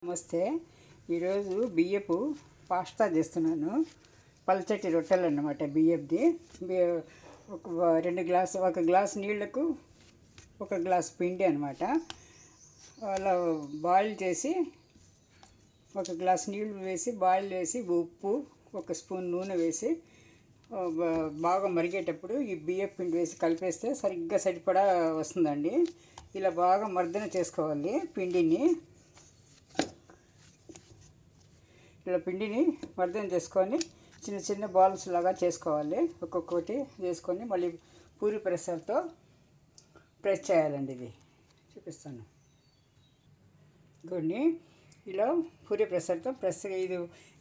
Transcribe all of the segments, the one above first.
నమస్తే. ఈరోజు బియ్యపు పాస్తా చేస్తున్నాను. పల్చటి రొట్టెలు అన్నమాట. బియ్యపుది ఒక గ్లాస్ నీళ్లకు ఒక గ్లాస్ పిండి అనమాట. అలా బాయిల్ చేసి ఒక గ్లాస్ నీళ్లు వేసి బాయిల్ చేసి ఉప్పు ఒక స్పూన్ నూనె వేసి బాగా మరిగేటప్పుడు ఈ బియ్యపు పిండి వేసి కలిపేస్తే సరిగ్గా సరిపడా వస్తుందండి. ఇలా బాగా మర్దన చేసుకోవాలి పిండిని. ఇలా పిండిని మర్దన చేసుకొని చిన్న చిన్న బాల్స్ లాగా చేసుకోవాలి. ఒక్కొక్కటి చేసుకొని మళ్ళీ పూరి ప్రెషర్తో ప్రెస్ చేయాలండి. ఇది చూపిస్తాను. కొన్ని ఇలా పూరి ప్రెషర్తో ఇది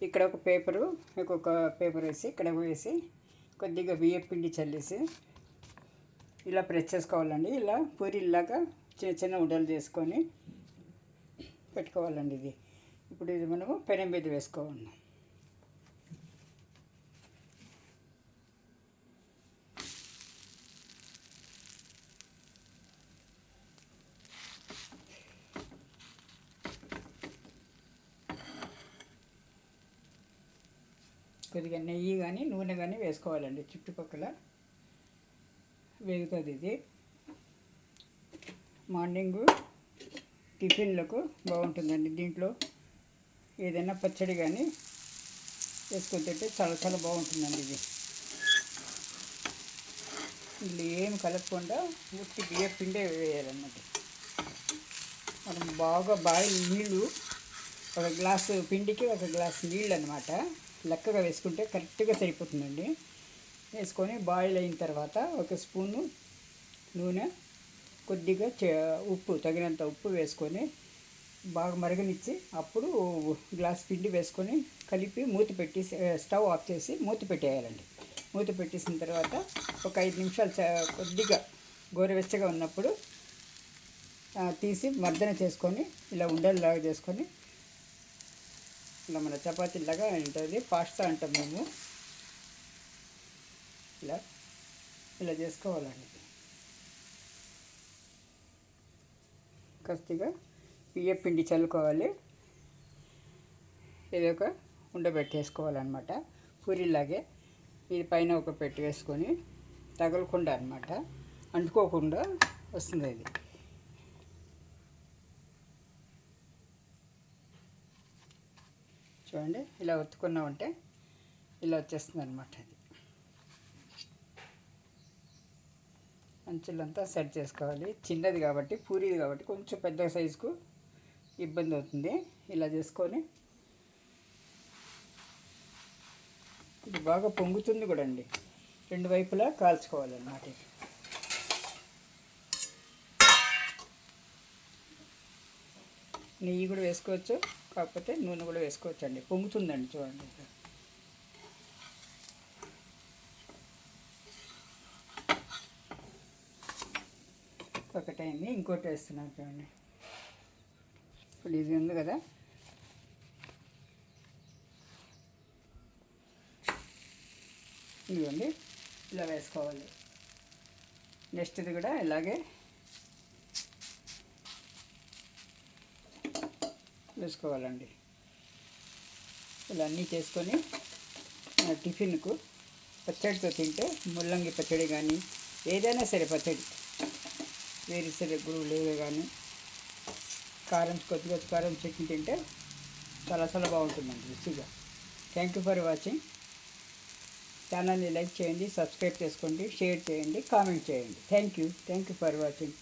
ఇక్కడ ఒక పేపరు, ఇంకొక పేపర్ వేసి ఇక్కడ వేసి కొద్దిగా బియ్యం పిండి చల్లేసి ఇలా ప్రెస్ చేసుకోవాలండి. ఇలా పూరీలాగా చిన్న చిన్న ఉండలు చేసుకొని పెట్టుకోవాలండి. ఇప్పుడు ఇది మనము పెనం మీద వేసుకోవాలి. కొద్దిగా నెయ్యి కానీ నూనె కానీ వేసుకోవాలండి. చుట్టుపక్కల వేగుతుంది. ఇది మార్నింగు టిఫిన్లకు బాగుంటుందండి. దీంట్లో ఏదైనా పచ్చడి కానీ వేసుకొని తింటే చాలా చాలా బాగుంటుందండి. ఇది ఏమి కలపకుండా ఉట్టి బియ్యం పిండే వేయాలన్నమాట. మనం బాగా నీళ్ళు ఒక గ్లాసు పిండికి ఒక గ్లాసు నీళ్ళు అనమాట లెక్కగా వేసుకుంటే కరెక్ట్గా సరిపోతుందండి. వేసుకొని బాయిల్ అయిన తర్వాత ఒక స్పూను నూనె, కొద్దిగా ఉప్పు, తగినంత ఉప్పు వేసుకొని బాగా మరగనిచ్చి అప్పుడు గ్లాస్ పిండి వేసుకొని కలిపి మూత పెట్టి స్టవ్ ఆఫ్ చేసి మూత పెట్టేయాలండి. మూత పెట్టేసిన తర్వాత ఒక 5 నిమిషాలు కొద్దిగా గోరువెచ్చగా ఉన్నప్పుడు తీసి మర్దన చేసుకొని ఇలా ఉండల్లాగా చేసుకొని ఇలా మన చపాతీలాగా ఉంటుంది. పాస్తా అంటాం మేము. ఇలా చేసుకోవాలండి. కొద్దిగా బియ్యం పిండి చల్లుకోవాలి. ఇది ఒక ఉండబెట్టేసుకోవాలన్నమాట. పూరిలాగే ఇది పైన ఒక పెట్టి వేసుకొని తగలకుండా అనమాట, అంటుకోకుండా వస్తుంది. ఇది చూడండి. ఇలా ఒత్తుకున్నామంటే ఇలా వచ్చేస్తుంది అనమాట. అది అంచులంతా సెట్ చేసుకోవాలి. చిన్నది కాబట్టి, పూరీది కాబట్టి కొంచెం పెద్ద సైజుకు ఇబ్బంది అవుతుంది. ఇలా చేసుకొని ఇది బాగా పొంగుతుంది కూడా అండి. 2 వైపులా కాల్చుకోవాలన్నమాట. నెయ్యి కూడా వేసుకోవచ్చు, కాకపోతే నూనె కూడా వేసుకోవచ్చు అండి. పొంగుతుందండి. చూడండి. ఒకటైంది, ఇంకోటి వేస్తున్నాను. చూడండి. ఇప్పుడు ఇది ఉంది కదా, ఇదిగోండి ఇలా వేసుకోవాలి. నెక్స్ట్ది కూడా ఇలాగే వేసుకోవాలండి. ఇలా అన్నీ చేసుకొని టిఫిన్కు పచ్చడితో తింటే, ముల్లంగి పచ్చడి కానీ ఏదైనా సరే పచ్చడి, వేరుశనగ గురువులు కానీ కొద్దిగా కారం చట్నీ తింటే చాలా చాలా బాగుంటుందండి, రుచిగా. Thank you for watching. ఛానల్ని లైక్ చేయండి, సబ్స్క్రైబ్ చేసుకోండి, షేర్ చేయండి, కామెంట్ చేయండి. Thank you for watching.